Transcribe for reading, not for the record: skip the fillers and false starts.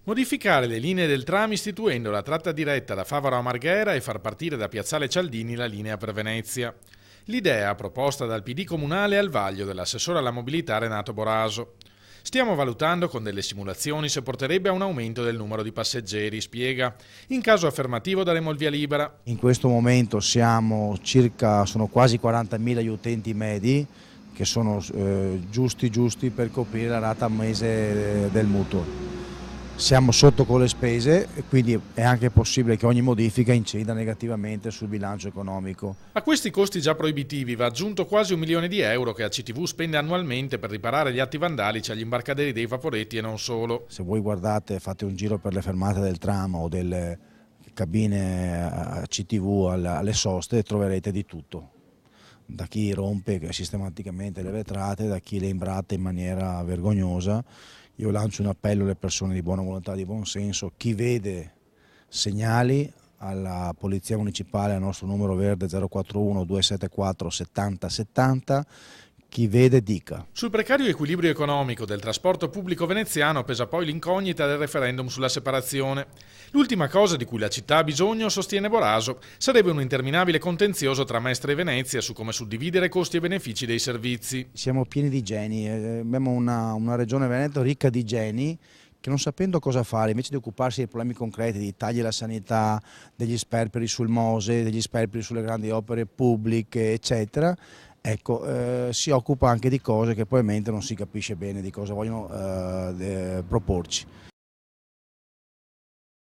Modificare le linee del tram istituendo la tratta diretta da Favaro a Marghera e far partire da Piazzale Cialdini la linea per Venezia. L'idea proposta dal PD comunale al vaglio dell'assessore alla mobilità Renato Boraso. Stiamo valutando con delle simulazioni se porterebbe a un aumento del numero di passeggeri, spiega. In caso affermativo daremo il via libera. In questo momento sono quasi 40.000 gli utenti medi che sono giusti per coprire la rata al mese del mutuo. Siamo sotto con le spese e quindi è anche possibile che ogni modifica incida negativamente sul bilancio economico. A questi costi già proibitivi va aggiunto quasi 1 milione di euro che ACTV spende annualmente per riparare gli atti vandalici agli imbarcaderi dei vaporetti e non solo. Se voi fate un giro per le fermate del tram o delle cabine ACTV alle soste, troverete di tutto. Da chi rompe sistematicamente le vetrate, da chi le imbratta in maniera vergognosa. Io lancio un appello alle persone di buona volontà, di buon senso, chi vede segnali alla Polizia Municipale al nostro numero verde 041 274 70 70, chi vede dica. Sul precario equilibrio economico del trasporto pubblico veneziano pesa poi l'incognita del referendum sulla separazione. L'ultima cosa di cui la città ha bisogno, sostiene Boraso, sarebbe un interminabile contenzioso tra Mestre e Venezia su come suddividere costi e benefici dei servizi. Siamo pieni di geni, abbiamo una regione Veneto ricca di geni che non sapendo cosa fare, invece di occuparsi dei problemi concreti, di tagli alla sanità, degli sperperi sul Mose, degli sperperi sulle grandi opere pubbliche, eccetera, ecco, si occupa anche di cose che probabilmente non si capisce bene di cosa vogliono proporci.